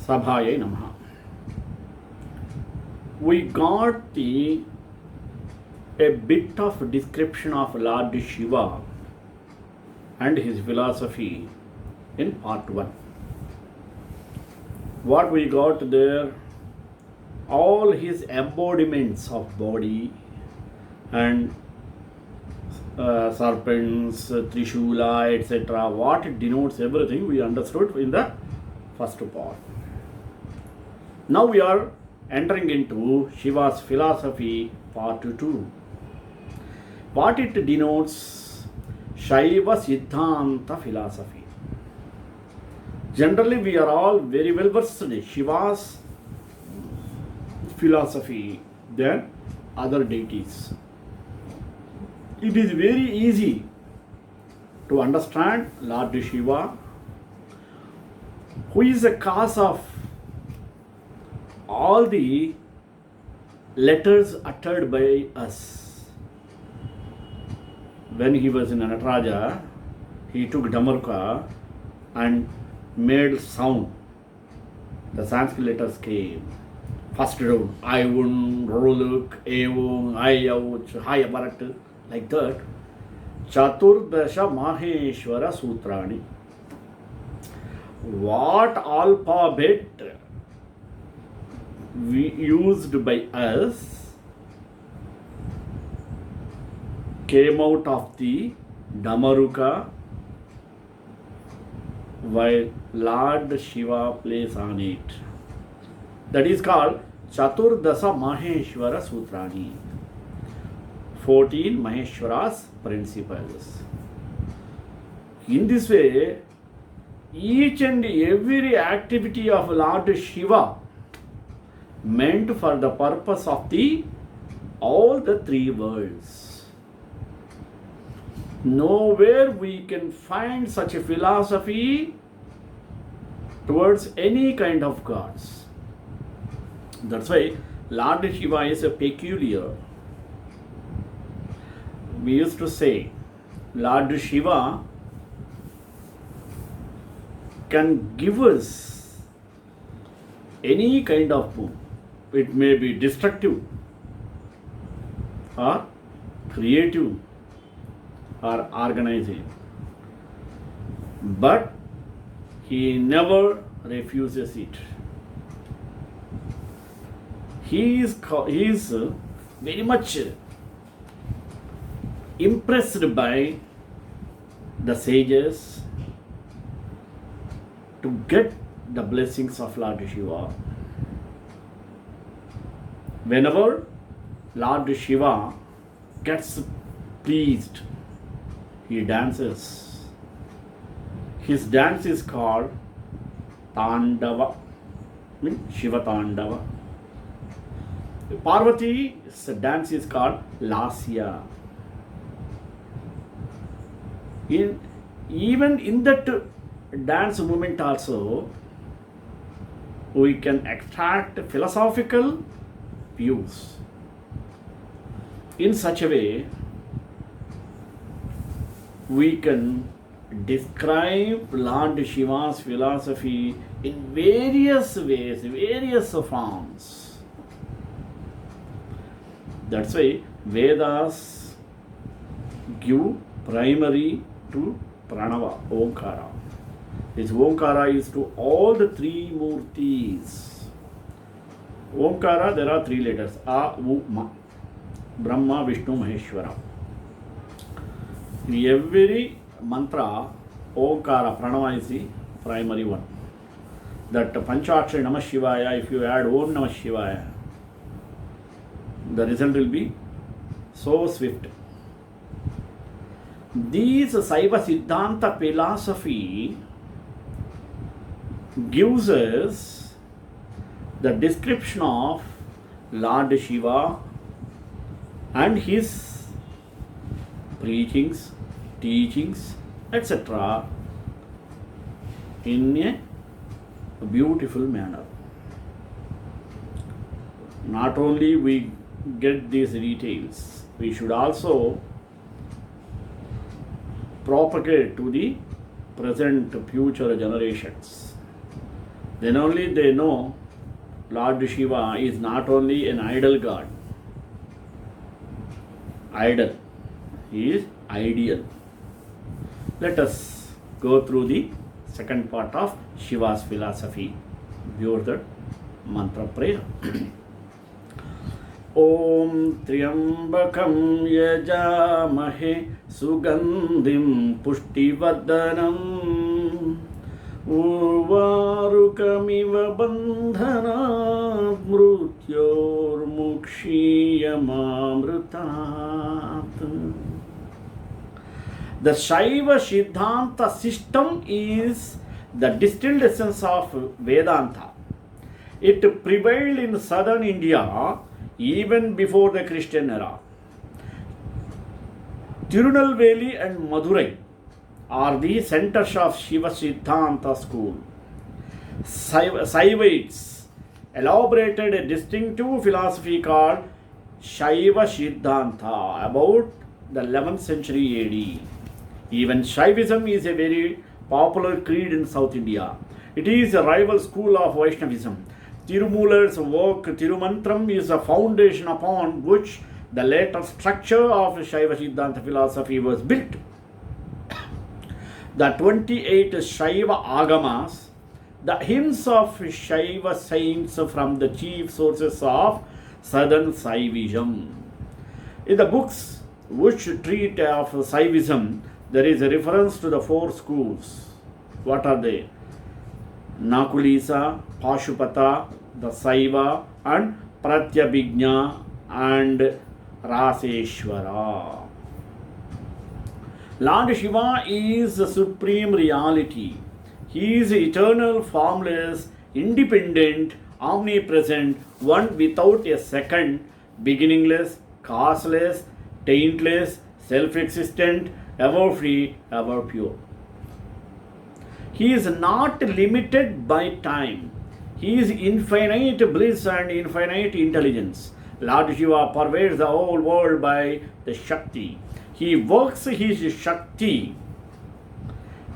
Sabhaya Namaha. We got a bit of description of Lord Shiva and his philosophy in part 1. What we got there, all his embodiments of body and serpents, Trishula, etc., what it denotes, everything we understood in the first part. Now we are entering into Shiva's philosophy part 2. What it denotes, Shaiva Siddhanta philosophy. Generally we are all very well versed in Shiva's philosophy than other deities. It is very easy to understand Lord Shiva, who is the cause of all the letters uttered by us. When he was in Nataraja, he took Damaruka and made sound. The Sanskrit letters came. First round, Ayun, Roluk, Evung, Ayauch, Hayabarat, like that. Chaturdasha Maheshwara Sutrani. What alphabet we used by us came out of the Damaruka while Lord Shiva plays on it. That is called Chaturdasa Maheshwara Sutrani. 14 Maheshwara's principles. In this way, each and every activity of Lord Shiva meant for the purpose of all the three worlds. Nowhere we can find such a philosophy towards any kind of gods. That's why Lord Shiva is a peculiar. We used to say Lord Shiva can give us any kind of boon. It may be destructive or creative or organizing, but he never refuses it. He is very much impressed by the sages to get the blessings of Lord Shiva. Whenever Lord Shiva gets pleased, he dances. His dance is called Tandava, means Shiva Tandava. Parvati's dance is called Lasya. Even in that dance movement also, we can extract philosophical views. In such a way, we can describe Lord Shiva's philosophy in various ways, various forms. That's why Vedas give primary to Pranava, Omkara. This Omkara is to all the three Murtis. Omkara, there are three letters. A, U, Ma. Brahma, Vishnu, Maheshwara. Every mantra, Omkara, Pranava is the primary one. That Panchakshari Namah Shivaya, if you add Om Namah Shivaya, the result will be so swift. This Saiva Siddhanta philosophy gives us the description of Lord Shiva and his preachings, teachings, etc. in a beautiful manner. Not only we get these details, we should also propagate to the present future generations. then only they know Lord Shiva is not only an idol god. Idol. He is ideal. Let us go through the second part of Shiva's philosophy. View the mantra prayer. Om Triambakam Yajamahe Sugandhim Pushtivardhanam Urvarukamiva Bandhanat Mrutyor Mukshiyamamrutat. The Shaiva Siddhanta system is the distilled essence of Vedanta. It prevailed in southern India even before the Christian era. Tirunelveli and Madurai are the centers of Shiva Siddhanta school. Saivites elaborated a distinctive philosophy called Shaiva Siddhanta about the 11th century AD. Even Shaivism is a very popular creed in South India. It is a rival school of Vaishnavism. Tirumular's work Tirumantram is a foundation upon which the later structure of Shaiva Siddhanta philosophy was built. The 28 Shaiva Agamas, the hymns of Shaiva saints from the chief sources of southern Saivism. In the books which treat of Saivism, there is a reference to the four schools. What are they? Nakulisa, Pashupata, the Saiva, and Pratyabhijna and Raseshwara. Lord Shiva is the supreme reality. He is eternal, formless, independent, omnipresent, one without a second, beginningless, causeless, taintless, self-existent, ever free, ever pure. He is not limited by time. He is infinite bliss and infinite intelligence. Lord Shiva pervades the whole world by the Shakti. He works his Shakti.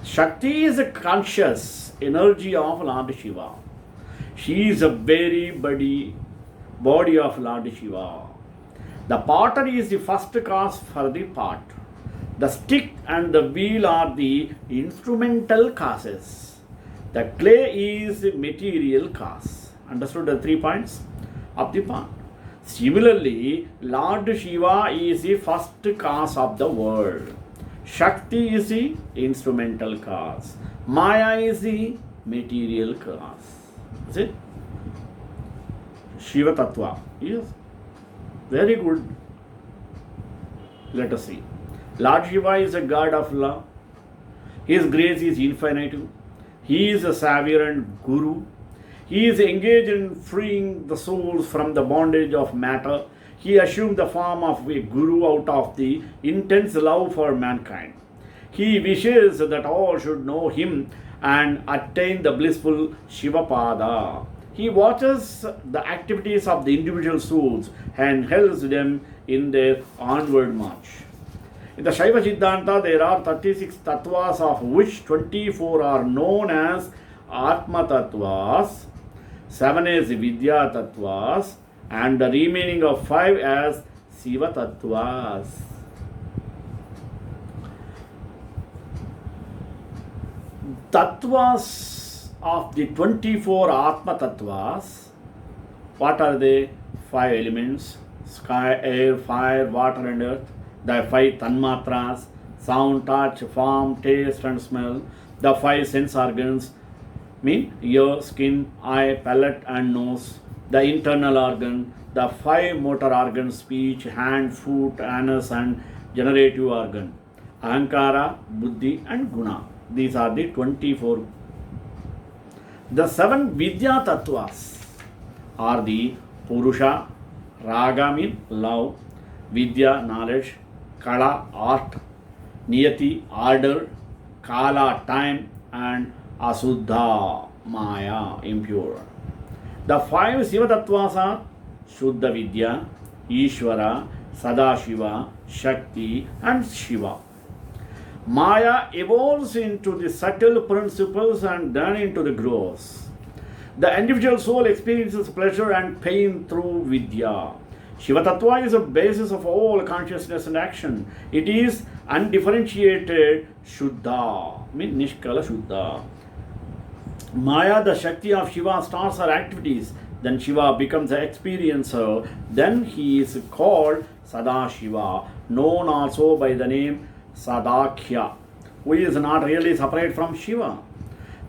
Shakti is a conscious energy of Lord Shiva. She is a very body of Lord Shiva. The potter is the first cause for the pot. The stick and the wheel are the instrumental causes. The clay is the material cause. Understood the 3 points of the pot? Similarly, Lord Shiva is the first cause of the world. Shakti is the instrumental cause. Maya is the material cause. Is it? Shiva Tattva. Yes. Very good. Let us see. Lord Shiva is a God of love. His grace is infinite. He is a savior and guru. He is engaged in freeing the souls from the bondage of matter. He assumed the form of a guru out of the intense love for mankind. He wishes that all should know him and attain the blissful Shivapada. He watches the activities of the individual souls and helps them in their onward march. In the Shaiva Siddhanta, there are 36 tattvas, of which 24 are known as Atma Tattvas, 7 as Vidya Tattvas, and the remaining of 5 as Siva Tattvas. Tattvas of the 24 Atma Tattvas, what are they? 5 elements: sky, air, fire, water and earth. The 5 Tanmatras: sound, touch, form, taste and smell. The 5 sense organs mean ear, skin, eye, palate and nose. The internal organ. The 5 motor organs: speech, hand, foot, anus and generative organ. Ahankara, Buddhi and Guna. These are the 24. The 7 Vidya Tattvas are the Purusha, Raga mean love, Vidya knowledge, Kala art, Niyati order, Kala time and Asuddha Maya impure. The 5 Siva Tattvas are Shuddha Vidya, Ishvara, Sadashiva, Shakti and Shiva. Maya evolves into the subtle principles and then into the gross. The individual soul experiences pleasure and pain through Vidya. Shiva Tattva is the basis of all consciousness and action. It is undifferentiated Shuddha, means Nishkala Shuddha. Maya, the Shakti of Shiva, starts her activities. Then Shiva becomes the experiencer. Then he is called Sadashiva, known also by the name Sadakhya, who is not really separate from Shiva.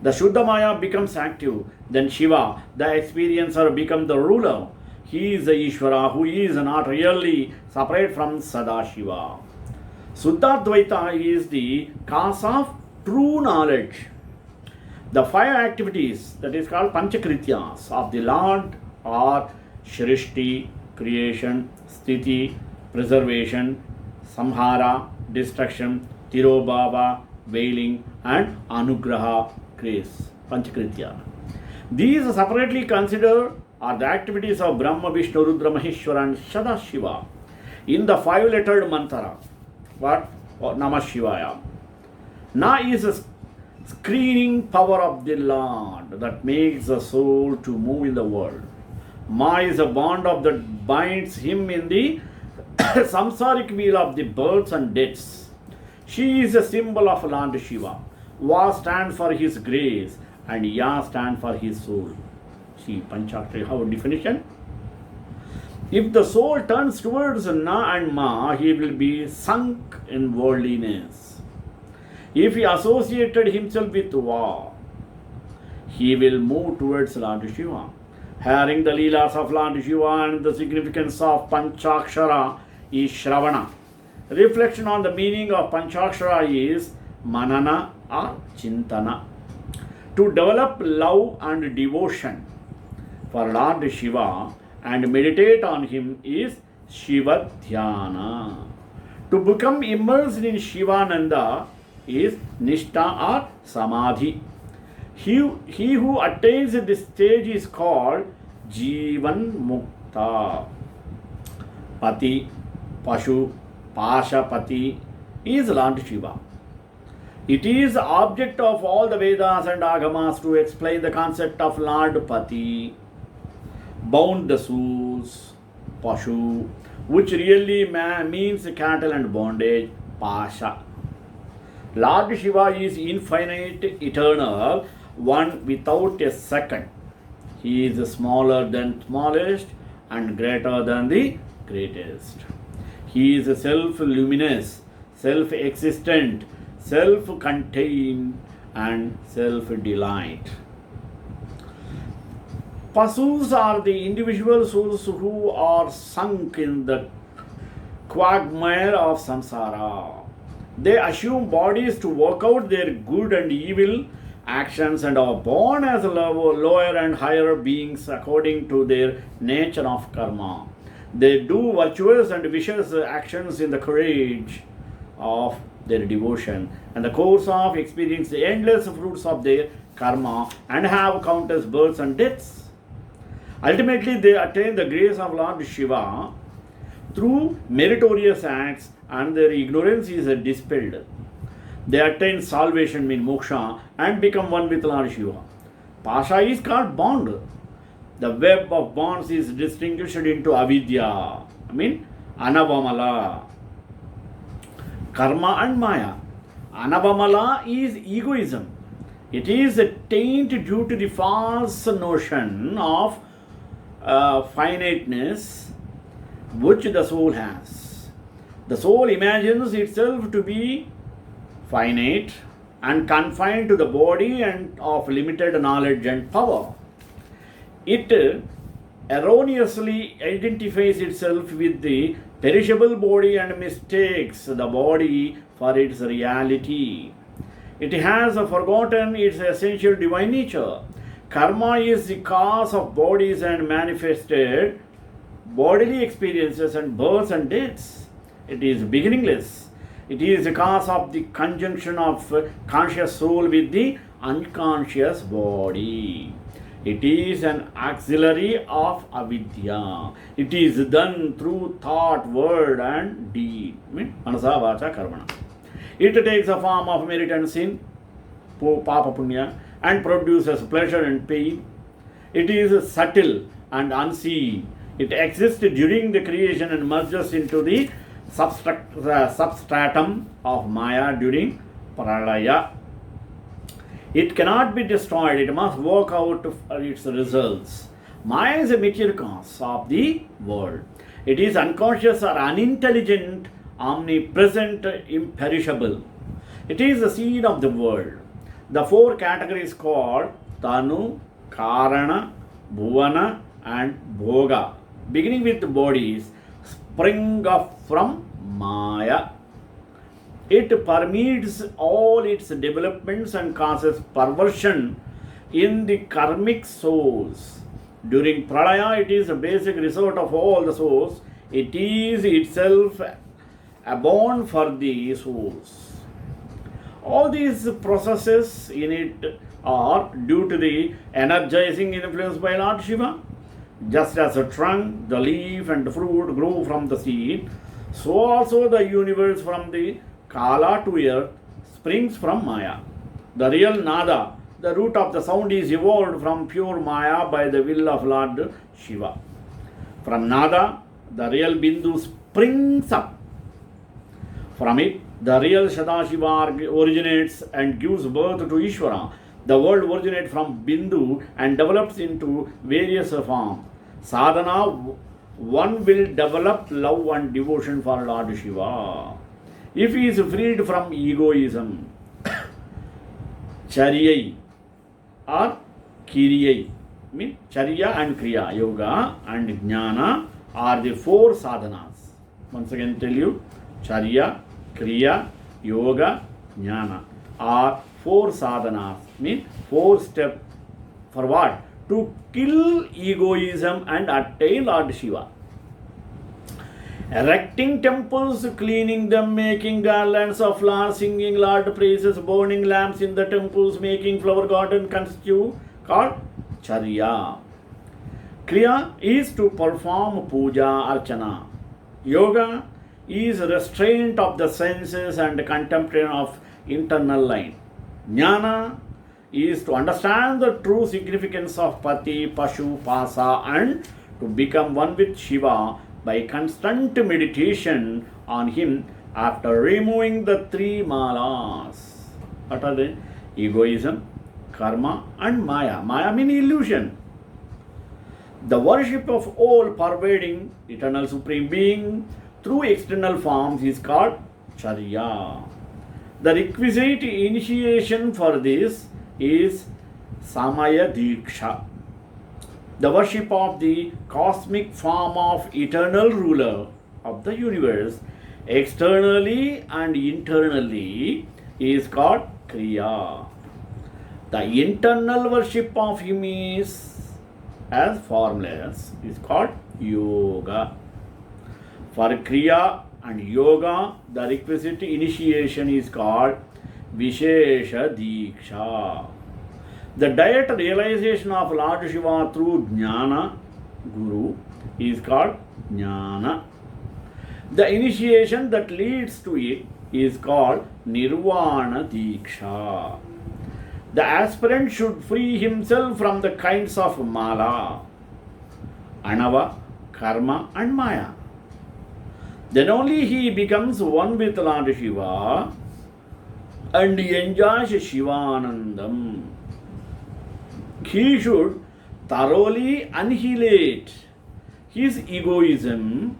The Shuddha Maya becomes active. Then Shiva, the experiencer, becomes the ruler. He is the Ishvara, who is not really separate from Sadashiva. Suddhadvaita is the cause of true knowledge. The five activities, that is called Panchakrityas, of the Lord are Shrishti, creation, Sthiti, preservation, Samhara, destruction, Tirobhava, veiling, and Anugraha, grace. Panchakritya. These separately considered are the activities of Brahma, Vishnu, Rudra, Maheshwara, and Sadashiva. In the five-lettered mantra, what? Namah Shivaya. Na is a screening power of the Lord that makes the soul to move in the world. Ma is a bond of that binds him in the samsaric wheel of the births and deaths. She is a symbol of Lord Shiva. Va stands for his grace and Ya stands for his soul. See Panchakshari, how definition? If the soul turns towards Na and Ma, he will be sunk in worldliness. If he associated himself with Va, he will move towards Lord Shiva. Hearing the Leelas of Lord Shiva and the significance of Panchakshara is Shravana. Reflection on the meaning of Panchakshara is Manana or Chintana. To develop love and devotion for Lord Shiva and meditate on him is Shiva Dhyana. To become immersed in Shivananda is Nishtha or Samadhi. He who attains this stage is called Jivan Mukta. Pati, Pashu, Pashapati is Lord Shiva. It is the object of all the Vedas and Agamas to explain the concept of Lord Pati, bound the souls, Pashu, which really means cattle and bondage, Pasha. Lord Shiva is infinite, eternal, one without a second. He is smaller than smallest and greater than the greatest. He is self-luminous, self-existent, self-contained, and self-delight. Pasus are the individual souls who are sunk in the quagmire of samsara. They assume bodies to work out their good and evil actions and are born as lower and higher beings according to their nature of karma. They do virtuous and vicious actions in the courage of their devotion and the course of experience the endless fruits of their karma and have countless births and deaths. Ultimately, they attain the grace of Lord Shiva through meritorious acts and their ignorance is dispelled. They attain salvation, mean moksha, and become one with Lord Shiva. Pasha is called bond. The web of bonds is distinguished into avidya, anavamala, karma and maya. Anavamala is egoism. It is a taint due to the false notion of finiteness which the soul has. The soul imagines itself to be finite and confined to the body and of limited knowledge and power. It erroneously identifies itself with the perishable body and mistakes the body for its reality. It has forgotten its essential divine nature. Karma is the cause of bodies and manifested bodily experiences and births and deaths. It is beginningless. It is the cause of the conjunction of conscious soul with the unconscious body. It is an auxiliary of avidya. It is done through thought, word and deed. Manasa, vacha, karmana. It takes a form of merit and sin, papa punya, and produces pleasure and pain. It is subtle and unseen. It exists during the creation and merges into the substratum of Maya during Pralaya. It cannot be destroyed, it must work out its results. Maya is a material cause of the world. It is unconscious or unintelligent, omnipresent, imperishable. It is the seed of the world. The four categories called Tanu, Karana, Bhuvana, and Bhoga, beginning with the bodies, spring up from Maya. It permeates all its developments and causes perversion in the karmic souls. During Pralaya, it is a basic resort of all the souls. It is itself a bond for the souls. All these processes in it are due to the energizing influence by Lord Shiva. Just as the trunk, the leaf, and the fruit grow from the seed, so also the universe from the Kala to earth springs from Maya. The real Nada, the root of the sound, is evolved from pure Maya by the will of Lord Shiva. From Nada, the real Bindu springs up. From it, the real Sadashiva originates and gives birth to Ishvara. The world originates from Bindu and develops into various forms. Sadhana, one will develop love and devotion for Lord Shiva. If he is freed from egoism, Charyai or Kiriyai, mean Charya and Kriya, Yoga and Jnana are the four sadhanas. Once again tell you, Charya, Kriya, Yoga, Jnana are four sadhanas, mean four steps for what? To kill egoism and attain Lord Shiva. Erecting temples, cleaning them, making garlands of flowers, singing Lord praises, burning lamps in the temples, making flower garden constitute called Charya. Kriya is to perform puja archana. Yoga is restraint of the senses and contemplation of internal life. Jnana is to understand the true significance of Pati, Pashu, Pasa and to become one with Shiva by constant meditation on him after removing the three malas. What are they? Egoism, karma and Maya. Maya means illusion. The worship of all pervading eternal supreme being through external forms is called Charya. The requisite initiation for this is Samaya Diksha. The worship of the cosmic form of eternal ruler of the universe externally and internally is called Kriya. The internal worship of him is as formless is called Yoga. For Kriya and Yoga, the requisite initiation is called Vishesha Diksha. The direct realization of Lord Shiva through Jnana, Guru, is called Jnana. The initiation that leads to it is called Nirvana Diksha. The aspirant should free himself from the kinds of Mala, Anava, Karma and Maya. Then only he becomes one with Lord Shiva and enjoys Shivanandam. He should thoroughly annihilate his egoism,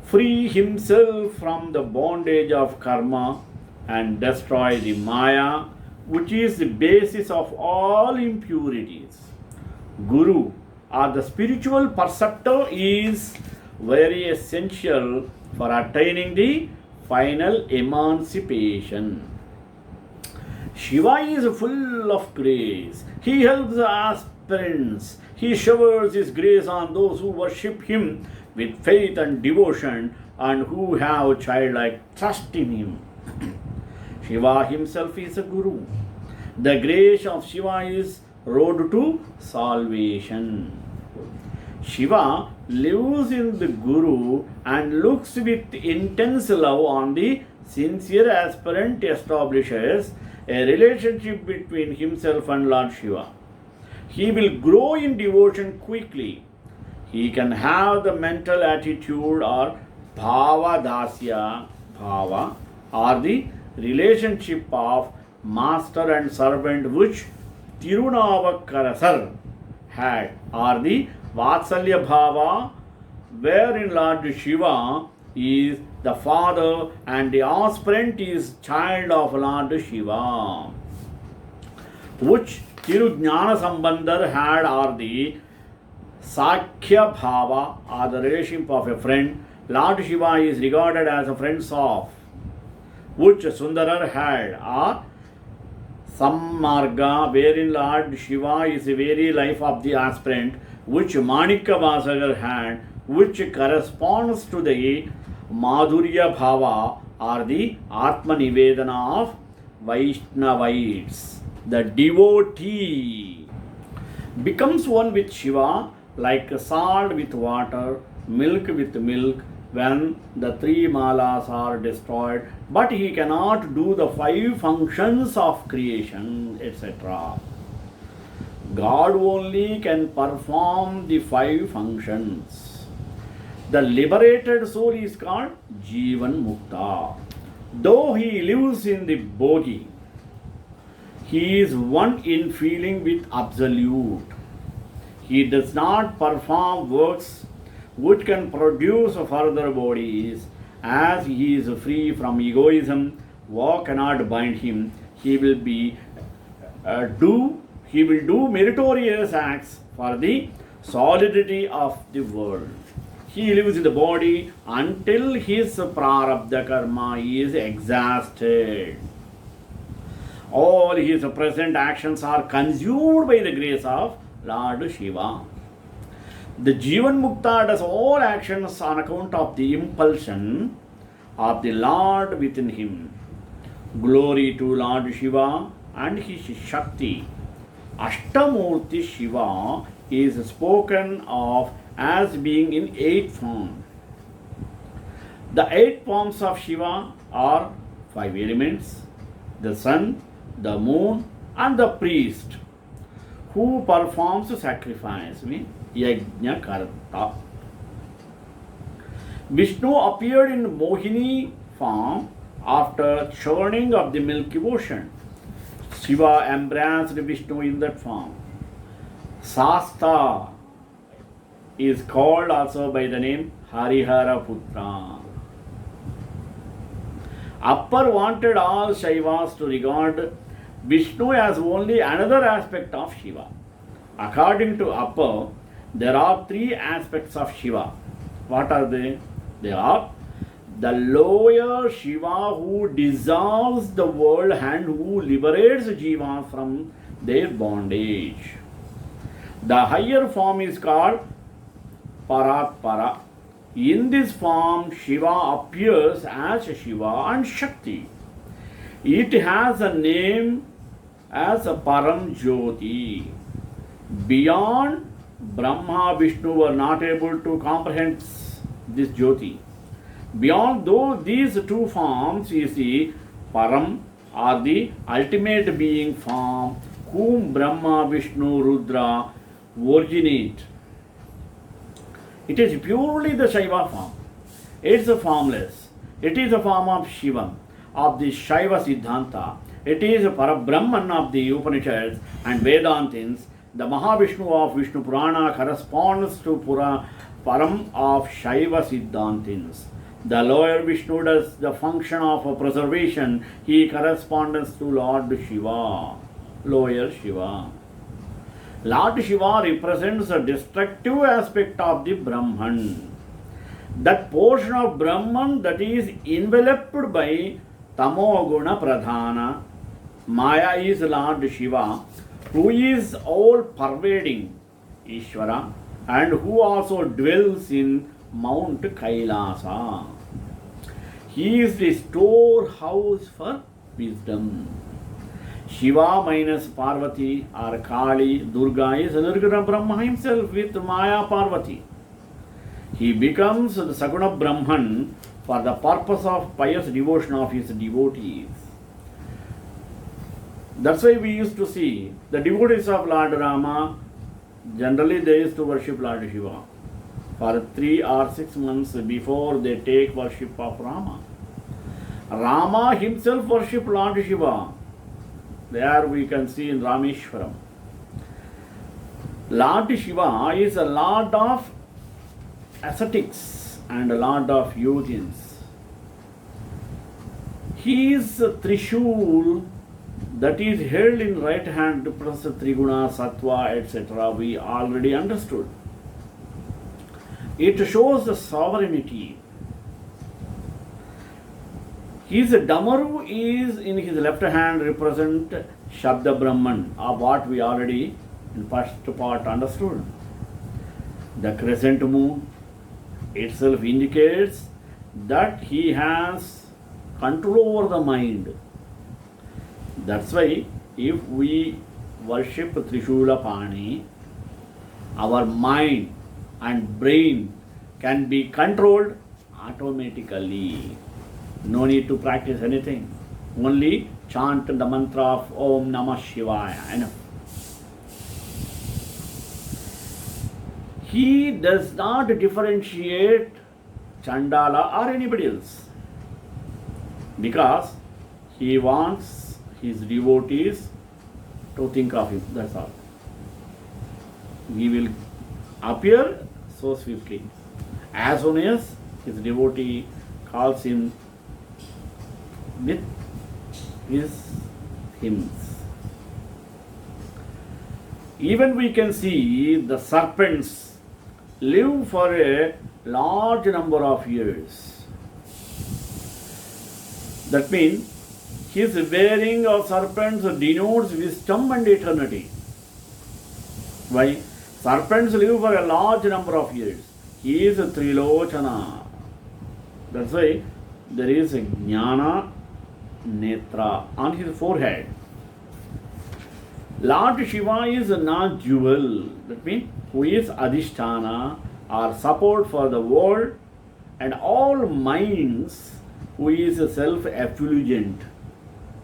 free himself from the bondage of karma and destroy the Maya, which is the basis of all impurities. Guru or the spiritual preceptor is very essential for attaining the final emancipation. Shiva is full of grace. He helps the aspirants. He showers his grace on those who worship him with faith and devotion and who have childlike trust in him. Shiva himself is a guru. The grace of Shiva is road to salvation. Shiva lives in the Guru and looks with intense love on the sincere aspirant, establishes a relationship between himself and Lord Shiva. he will grow in devotion quickly. He can have the mental attitude or bhava dasya, bhava, or the relationship of master and servant which Tirunavakarasar had, or the Vatsalya bhava, wherein Lord Shiva is the father and the aspirant is child of Lord Shiva, which Tirujnana Sambandhar had, or the Sakhya Bhava, or the relationship of a friend. Lord Shiva is regarded as a friend of, which Sundarar had, or Sammarga, wherein Lord Shiva is the very life of the aspirant, which Manikya Vasagar had, which corresponds to the Madhurya Bhava, or the Atma Nivedana of Vaishnavites. The devotee becomes one with Shiva like salt with water, milk with milk, when the three malas are destroyed, but he cannot do the 5 functions of creation, etc. God only can perform the 5 functions. The liberated soul is called Jivan Mukta. Though he lives in the bogi, he is one in feeling with Absolute. He does not perform works which can produce further bodies. As he is free from egoism, war cannot bind him. He will do meritorious acts for the solidity of the world. He lives in the body until his prarabdha karma is exhausted. All his present actions are consumed by the grace of Lord Shiva. The Jivan Mukta does all actions on account of the impulsion of the Lord within him. Glory to Lord Shiva and his Shakti. Ashtamurti Shiva is spoken of as being in 8 forms. The 8 forms of Shiva are 5 elements: the sun, the moon, and the priest who performs sacrifice, means Yajna Karta. Vishnu appeared in Mohini form after churning of the Milky Ocean. Shiva embraced Vishnu in that form. Sasta is called also by the name Harihara Putra. Appar wanted all Shaivas to regard Vishnu as only another aspect of Shiva. According to Appar, there are 3 aspects of Shiva. What are they? They are the lower Shiva who dissolves the world and who liberates Jiva from their bondage. The higher form is called Paratpara. In this form, Shiva appears as Shiva and Shakti. It has a name as a Param Jyoti. Beyond, Brahma, Vishnu were not able to comprehend this Jyoti. Beyond these 2 forms is the Param, or the ultimate being form, whom Brahma, Vishnu, Rudra originate. It is purely the Shaiva form. It is formless. It is a form of Shiva, of the Shaiva Siddhanta. It is a Parabrahman of the Upanishads and Vedantins. The Mahavishnu of Vishnu Purana corresponds to Param of Shaiva Siddhantins. The lower Vishnu does the function of preservation. He corresponds to Lord Shiva, lower Shiva. Lord Shiva represents a destructive aspect of the Brahman. That portion of Brahman that is enveloped by Tamoguna Pradhana. Maya is Lord Shiva, who is all pervading Ishvara and who also dwells in Mount Kailasa. He is the storehouse for wisdom. Shiva minus Parvati or Kali, Durga is Nirguna Brahma himself with Maya Parvati. He becomes the Saguna Brahman for the purpose of pious devotion of his devotees. That's why we used to see the devotees of Lord Rama Generally, they used to worship Lord Shiva for 3 or 6 months before they take worship of Rama. Rama himself worshipped Lord Shiva. There we can see in Rameshwaram. Lord Shiva is a lord of ascetics and a lord of yogins. He is a Trishul that is held in right hand plus Triguna, Sattva, etc. We already understood. It shows the sovereignty. His Damaru is in his left hand represent Shabda Brahman, of what we already in first part understood. The crescent moon itself indicates that he has control over the mind. That's why if we worship Trishula Pani, our mind and brain can be controlled automatically. No need to practice anything. Only chant the mantra of Om Namah Shivaya. Enough. He does not differentiate Chandala or anybody else, because he wants his devotees to think of him. That's all. He will appear so swiftly. As soon as his devotee calls him with his hymns. Even we can see the serpents live for a large number of years. That means his wearing of serpents denotes wisdom and eternity. Why? Serpents live for a large number of years. He is a Trilochana. That's why there is a Jnana Netra on his forehead. Lord Shiva is not jewel. That means who is Adhisthana or support for the world and all minds, who is self-effulgent,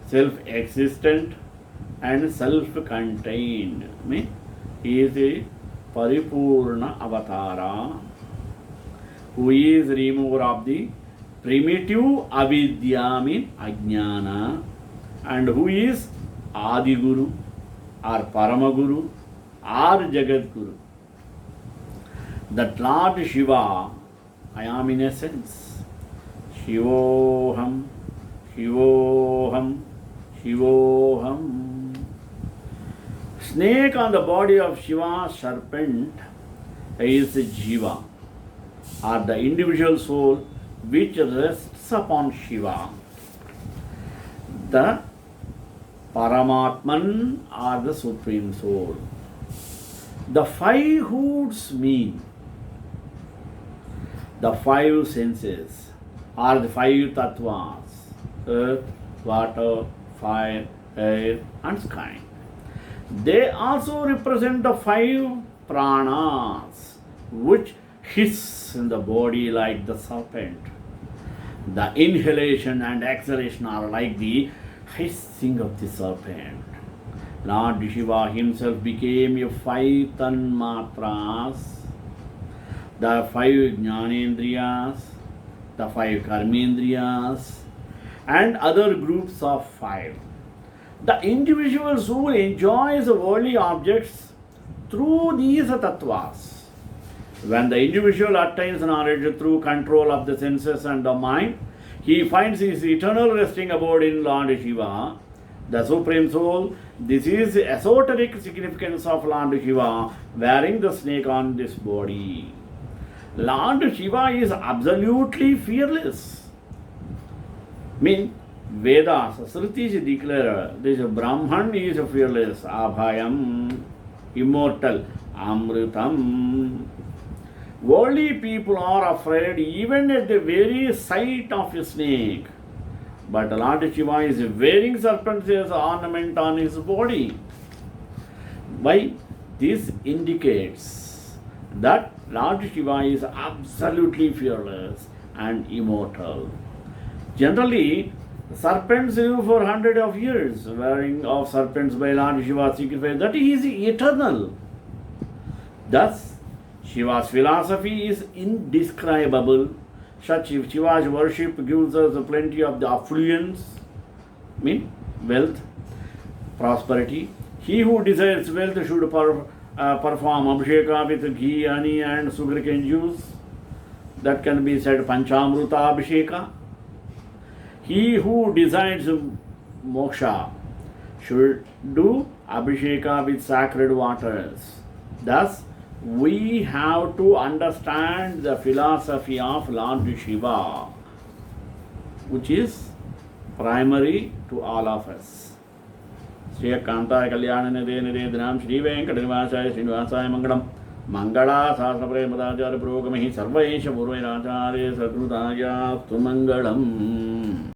self-existent and self-contained. He is a Paripurna Avatara, who is remover of the primitive avidya, ajnana, and who is Adi Guru or Paramaguru or Jagat Guru. That Lord Shiva, I am in essence. Shivoham, Shivoham, Shivoham. Snake on the body of Shiva, serpent, is Jiva, or the individual soul which rests upon Shiva. The Paramatman or the Supreme Soul. The five hoods mean the five senses or the five tattvas: earth, water, fire, air and sky. They also represent the five pranas which hiss in the body like the serpent. The inhalation and exhalation are like the hissing of the serpent. Lord Shiva himself became a five tanmatras, the five jnanendriyas, the five karmendriyas, and other groups of five. The individual soul enjoys worldly objects through these tattvas. When the individual attains knowledge through control of the senses and the mind, he finds his eternal resting abode in Lord Shiva, the Supreme Soul. This is the esoteric significance of Lord Shiva wearing the snake on this body. Lord Shiva is absolutely fearless. Vedas, Srutis declare this Brahman is fearless, Abhayam, immortal, Amritam. Worldly people are afraid even at the very sight of a snake. But Lord Shiva is wearing serpents as ornament on his body. Why? This indicates that Lord Shiva is absolutely fearless and immortal. Generally, serpents live for hundreds of years. Wearing of serpents by Lord Shiva signifies that he is eternal. Thus, Shiva's philosophy is indescribable. Such Shiva's worship gives us plenty of the affluence, mean wealth, prosperity. He who desires wealth should perform abhisheka with ghee, honey, and sugarcane juice. That can be said Panchamruta Abhisheka. He who desires moksha should do abhisheka with sacred waters. Thus, we have to understand the philosophy of Lord Shiva, which is primary to all of us. Sri Kantai Kalyana Nide Nide Dhanam Shri Venkatanivasaaya Srinivasaya Mangalam Mangala Sasana Premadacharya Purogamahi Sarvaesha Purvairacharya Satrudaya Mangalam.